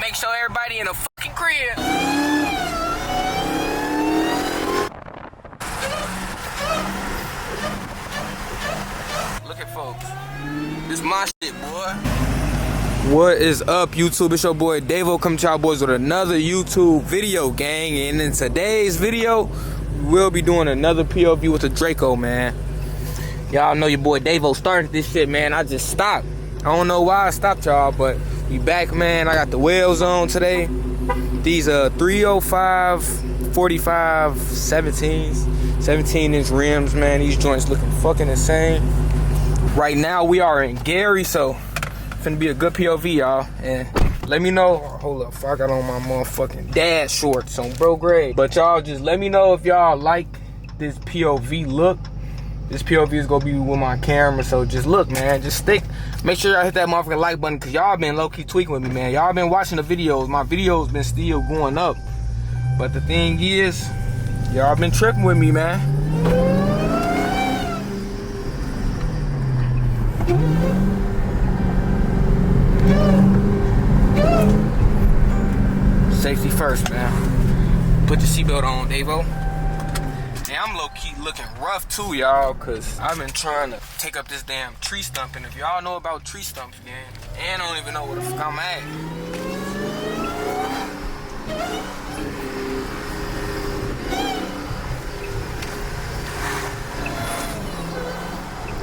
Make sure everybody in the fucking crib. Look at folks. This my shit, boy. What is up, YouTube? It's your boy Davo coming to y'all boys with another YouTube video, gang. And in today's video, we'll be doing another POV with the Draco, man. Y'all know your boy Davo started this shit, man. I just stopped. I don't know why I stopped, y'all, but we back, man. I got the whales on today. These 305 45 17-inch rims, man. These joints looking fucking insane. Right now we are in Gary, so finna be a good POV, y'all. And let me know. Hold up, I got on my motherfucking dad shorts on bro grade. But y'all just let me know if y'all like this POV look. This POV is gonna be with my camera, so just look, man. Just stick. Make sure y'all hit that motherfucking like button, cause y'all been low-key tweaking with me, man. Y'all been watching the videos. My videos been still going up. But the thing is, y'all been tripping with me, man. Safety first, man. Put the seatbelt on, Davo. And I'm low-key looking rough too, y'all, cause I've been trying to take up this damn tree stump. And if y'all know about tree stumps, man, and I don't even know where the fuck I'm at.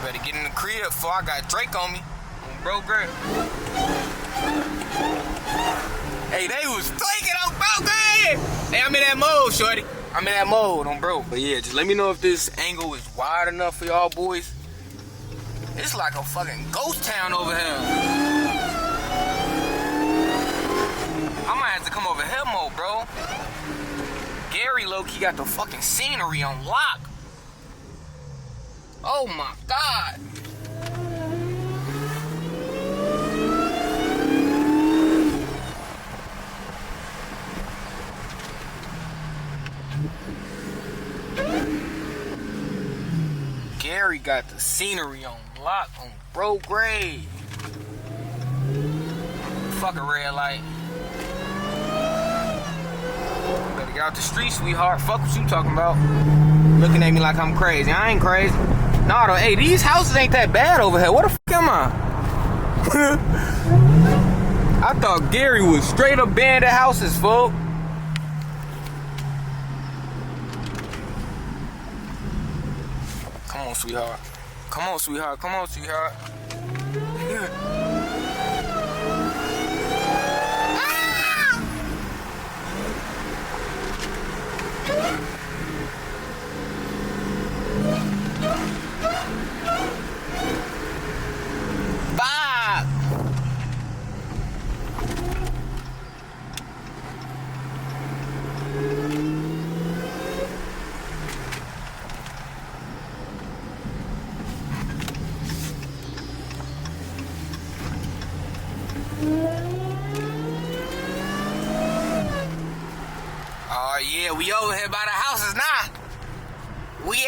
Better get in the crib before I got Drake on me. Bro, great. Hey, they was flaking on bro, great. Hey, I'm in that mode, shorty. I'm in that mode on bro. But yeah, just let me know if this angle is wide enough for y'all boys. It's like a fucking ghost town over here. I might have to come over here more, bro. Gary low-key got the fucking scenery on lock. Oh my God. Gary got the scenery on lock on bro grade. Fuck a red light. Better get out the street, sweetheart. Fuck what you talking about. Looking at me like I'm crazy. I ain't crazy. Nah, though. Hey, these houses ain't that bad over here. Where the fuck am I? I thought Gary was straight up bandit houses, folks. Come on, sweetheart. Come on, sweetheart. Come on, sweetheart. Bob! Oh yeah, we over here by the houses now. We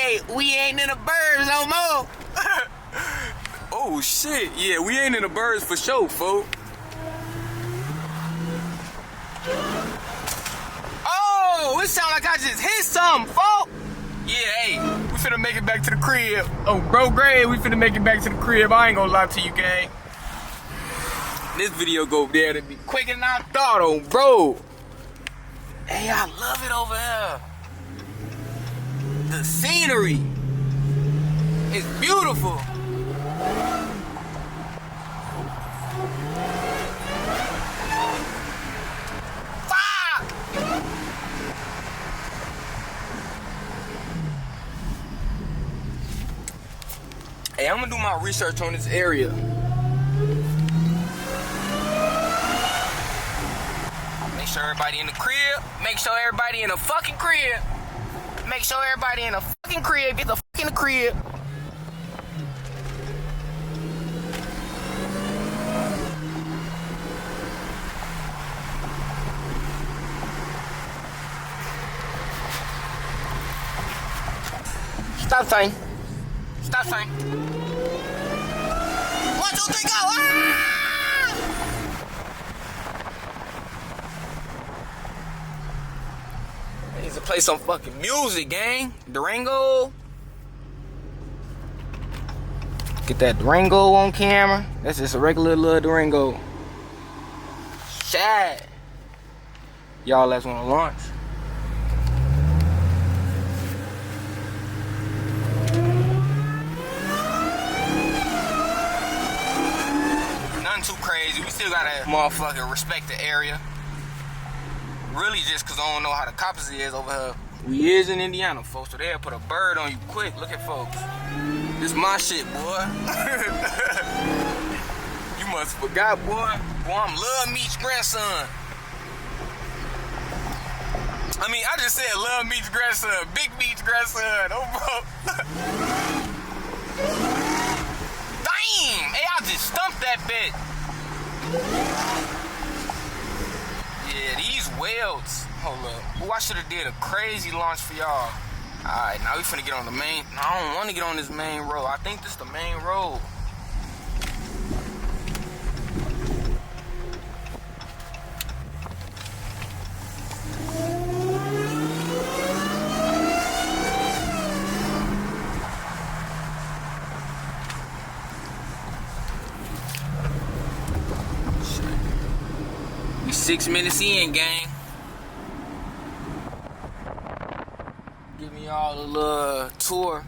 ain't in the birds no more. Oh shit, yeah, we ain't in the birds for sure, folks. Oh, it sound like I just hit something, folks. Yeah, hey, we finna make it back to the crib. Oh, bro, Gray, we finna make it back to the crib. I ain't gonna lie to you, gang. This video go there to be quicker than I thought, oh, bro. Hey, I love it over here. The scenery is beautiful. Fuck! Hey, I'm gonna do my research on this area. Make sure everybody in the crib. Make sure everybody in the fucking crib. Make sure everybody in the fucking crib. Get the fuck in the crib. Stop sign. Stop sign. 1, 2, 3, go! Ah! Let's play some fucking music, gang. Durango. Get that Durango on camera. That's just a regular little Durango. Shad. Y'all let's wanna launch. Nothing too crazy. We still gotta motherfucking respect the area. Really just cause I don't know how the cops is over here. We is in Indiana, folks, so they'll put a bird on you quick. Look at folks. This my shit, boy. You must forgot, boy. Boy, I'm Lil Meech's grandson. I mean, I just said Lil Meech's grandson, Big Meech's grandson. Oh, bro. Damn! Hey, I just stumped that bitch. Yeah, these welds. Hold up. Oh, I should have did a crazy launch for y'all. Alright, now we finna get on the main. No, I don't want to get on this main road. I think this is the main road. We 6 minutes in, gang. Give me all a little tour.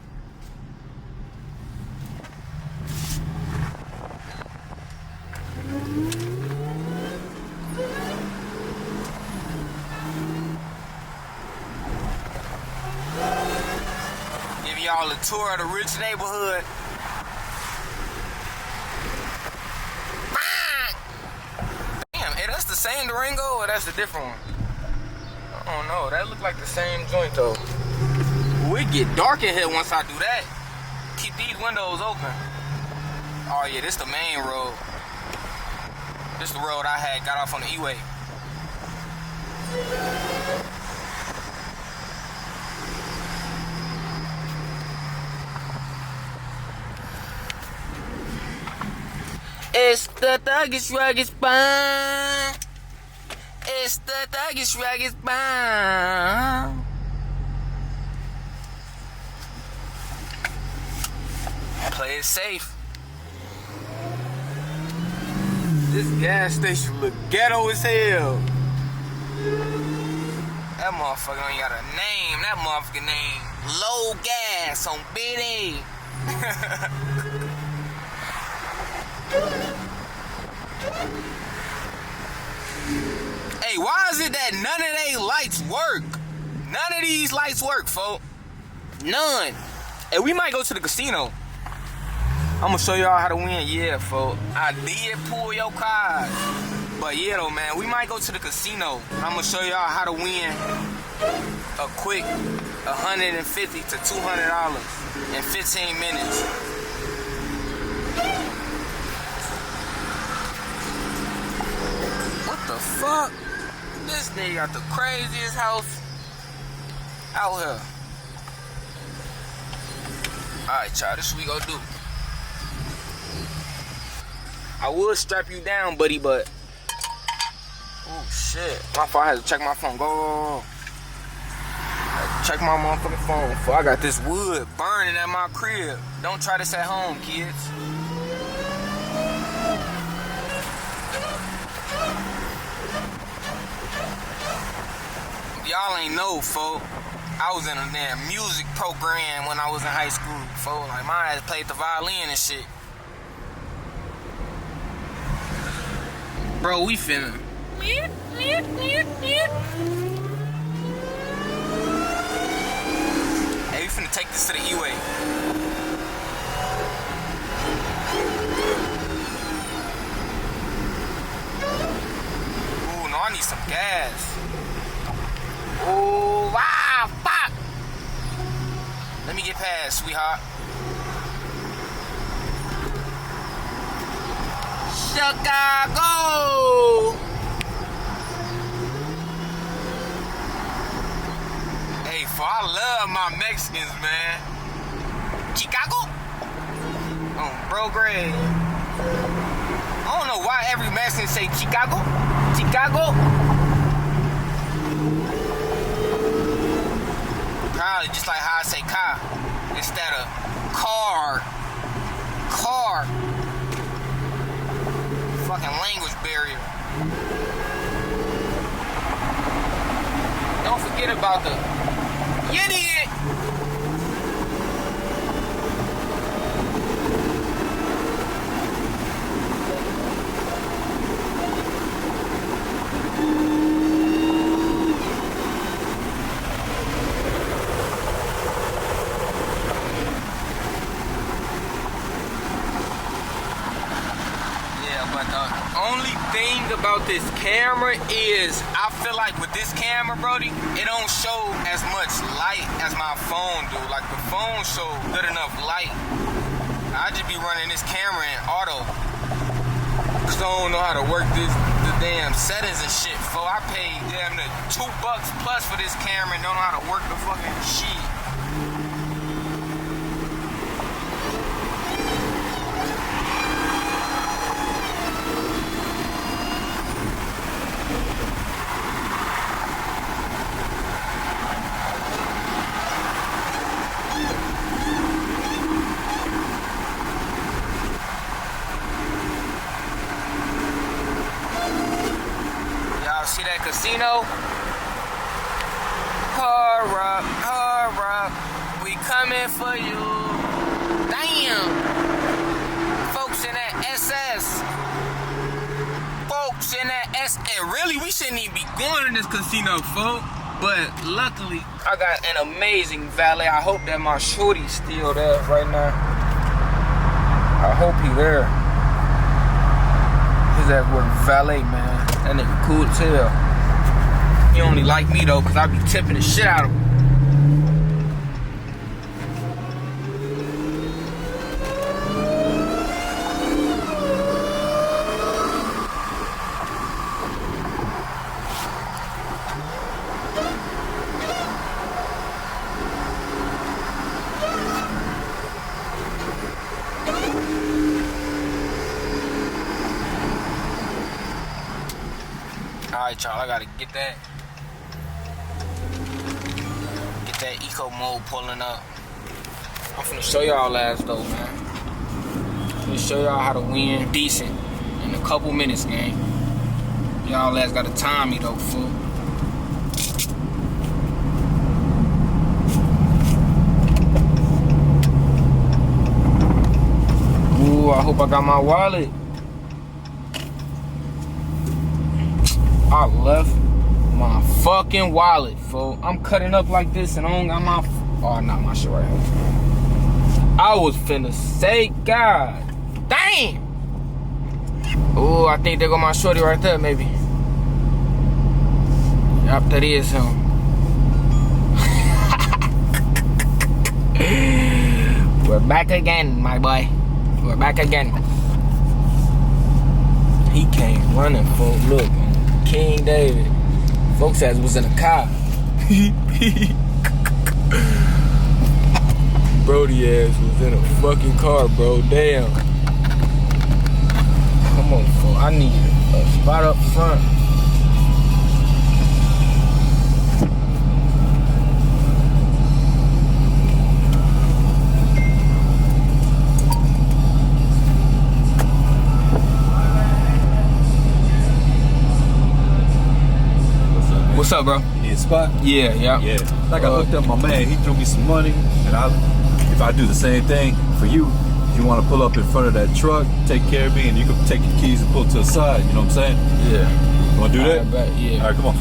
Give y'all a tour of the rich neighborhood. Damn, hey, that's the same Durango or that's a different one? I don't know. That look like the same joint though. We get dark in here once I do that. Keep these windows open. Oh yeah, this the main road. This the road I had got off on the E-way. It's the thuggish rugged spine. It's the thuggish rugged spine. Play it safe. This gas station look ghetto as hell. That motherfucker ain't got a name. That motherfucker name Low Gas on BD. Hey, why is it that none of they lights work? None of these lights work, folk. None. Hey, we might go to the casino. I'm gonna show y'all how to win. Yeah, folks. I did pull your card. But yeah, though, man, we might go to the casino. I'm gonna show y'all how to win a quick $150 to $200 in 15 minutes. What the fuck? This nigga got the craziest house out here. Alright, y'all, this is what we gonna do. I would strap you down, buddy, but oh shit. My fault, I had to check my phone. Go. Check my motherfucking phone. For I got this wood burning at my crib. Don't try this at home, kids. Y'all ain't know, folk. I was in a damn music program when I was in high school, folk. Like, my ass played the violin and shit. Bro, we finna. Hey, we finna take this to the E-way. Ooh, no, I need some gas. Ooh, wow, fuck. Let me get past, sweetheart. Chicago. Hey, for I love my Mexicans, man. Chicago? Oh, bro, Greg. I don't know why every Mexican say Chicago. Chicago. idiot about the idiot. But the only thing about this camera is I feel like with this camera, Brody, it don't show as much light as my phone do. Like the phone show good enough light. I just be running this camera in auto cause I don't know how to work the damn settings and shit. So I paid damn near $2 plus for this camera and don't know how to work the fucking shit. See that casino? Hurry up, we coming for you. Damn, folks in that SS, folks in that SS. And really, we shouldn't even be going to this casino, folks. But luckily, I got an amazing valet. I hope that my shorty's still there right now. I hope he there. He's at work valet, man. That nigga cool as hell. He only like me though, cause I be tipping the shit out of him. Alright, y'all, I gotta get that eco mode pulling up. I'm finna show y'all ass though, man. I'm finna show y'all how to win decent in a couple minutes, gang. Y'all ass gotta time me though, fool. Ooh, I hope I got my wallet. I left my fucking wallet, fool. I'm cutting up like this and I don't got my... Oh, not my shit right here. I was finna say, God damn. Oh, I think there go my shorty right there, maybe. Yup, that is him. We're back again, my boy. We're back again. He came running, fool. Look, King David. Folks ass was in a car. Brody ass was in a fucking car, bro. Damn. Come on, fool. I need a spot up front. What's up, bro? You need a spot? Yeah. Yeah. Like I hooked up my man, he threw me some money, and if I do the same thing for you, if you want to pull up in front of that truck, take care of me, and you can take your keys and pull to the side, you know what I'm saying? Yeah. You want to do that? Yeah. All right, come on.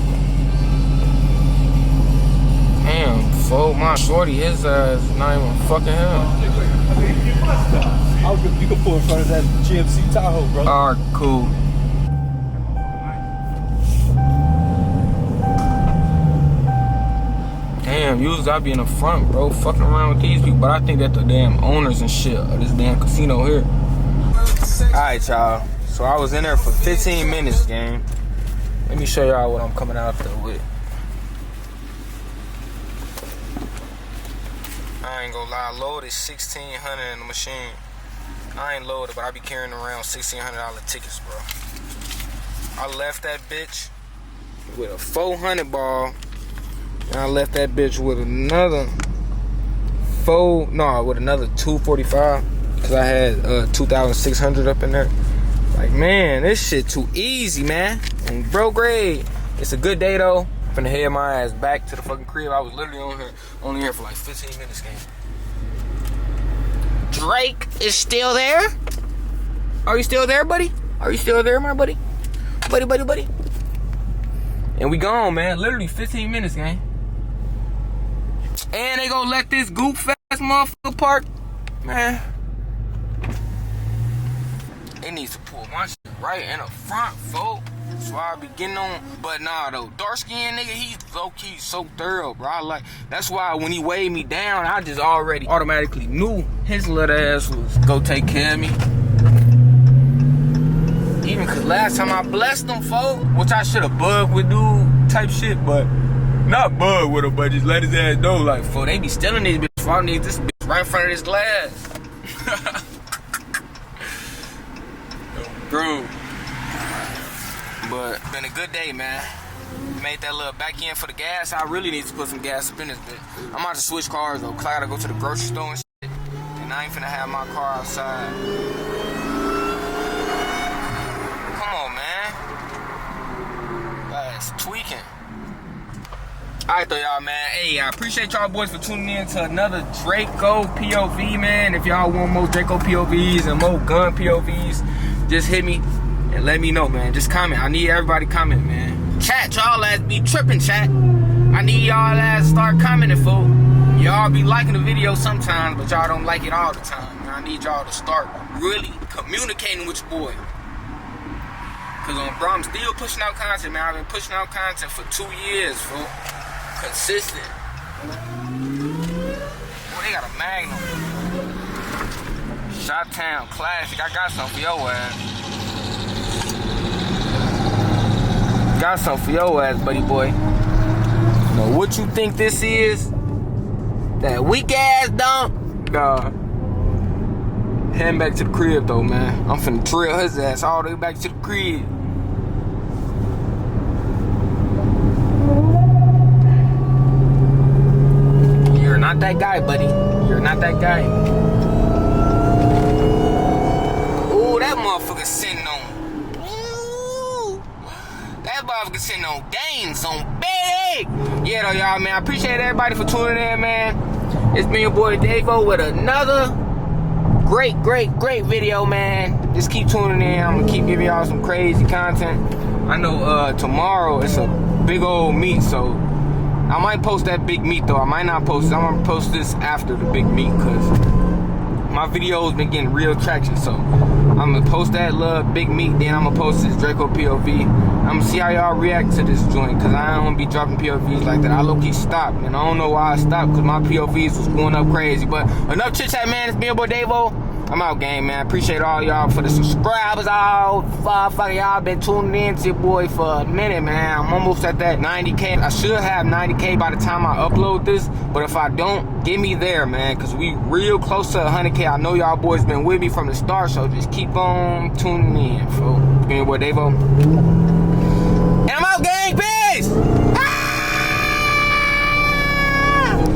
Damn, fool, my shorty, his not even fucking him. You can pull in front of that GMC Tahoe, bro. Alright, cool. Damn, usually I be in the front, bro, fucking around with these people, but I think that the damn owners and shit of this damn casino here. Alright, y'all. So I was in there for 15 minutes, gang. Let me show y'all what I'm coming out there with. I ain't gonna lie, I loaded $1,600 in the machine. I ain't loaded, but I be carrying around $1,600 tickets, bro. I left that bitch with a 400 ball. And I left that bitch with another with another 245, because I had 2,600 up in there. Like, man, this shit too easy, man. And bro grade, it's a good day though. Finna head my ass back to the fucking crib. I was literally only here for like 15 minutes, gang. Drake is still there? Are you still there, buddy? Are you still there, my buddy? Buddy. And we gone, man. Literally 15 minutes, gang. And they gonna let this goof ass motherfucker park, man. They need to pull my shit right in the front, folks. So I be getting on. But nah, though, dark skinned nigga, he's low key so thorough, bro. That's why when he weighed me down, I just already automatically knew his little ass was go take care of me. Even cause last time I blessed him, folks, which I should have bugged with dude type shit, but not bug with him, but just let his ass know, like, for they be stealing these bitches. For I need this bitch right in front of this glass. Bro. But been a good day, man. Made that little back end for the gas. I really need to put some gas up in this bitch. I'm about to switch cars though, cause I gotta go to the grocery store and shit. And I ain't finna have my car outside. Come on, man. That's tweaking. Alright though, y'all, man. Hey, I appreciate y'all boys for tuning in to another Draco POV, man. If y'all want more Draco POVs and more gun POVs, just hit me and let me know, man. Just comment. I need everybody comment, man. Chat, y'all ass be tripping, chat. I need y'all ass start commenting, fool. Y'all be liking the video sometimes, but y'all don't like it all the time. Man, I need y'all to start really communicating with your boy. Cause bro, I'm still pushing out content, man. I've been pushing out content for 2 years, fool. Consistent. Boy, they got a Magnum. Shot Town Classic. I got something for your ass. Got something for your ass, buddy boy. Now, what you think this is? That weak ass dump? Nah. Heading back to the crib though, man. I'm finna trail his ass all the way back to the crib. You're not that guy, buddy. You're not that guy. Ooh, that motherfucker sitting on. Ooh, that motherfucker sitting on games on big. Yeah, though, y'all, man. I appreciate everybody for tuning in, man. It's been your boy Davo with another great video, man. Just keep tuning in. I'm gonna keep giving y'all some crazy content. I know tomorrow it's a big old meet, so I might post that big meet though. I might not post it. I'm gonna post this after the big meet because my video's been getting real traction. So I'm gonna post that little big meet, then I'm gonna post this Draco POV. I'm gonna see how y'all react to this joint because I don't be dropping POVs like that. I low-key stopped, and I don't know why I stopped because my POVs was going up crazy. But enough chit-chat, man. It's me, your boy Davo. I'm out, gang, man. Appreciate all y'all for the subscribers. All fucking y'all been tuning in to your boy for a minute, man. I'm almost at that 90K. I should have 90K by the time I upload this, but if I don't, get me there, man, because we real close to 100K. I know y'all boys been with me from the start, so just keep on tuning in, fool. It's been your boy Davo. And I'm out, gang. Peace!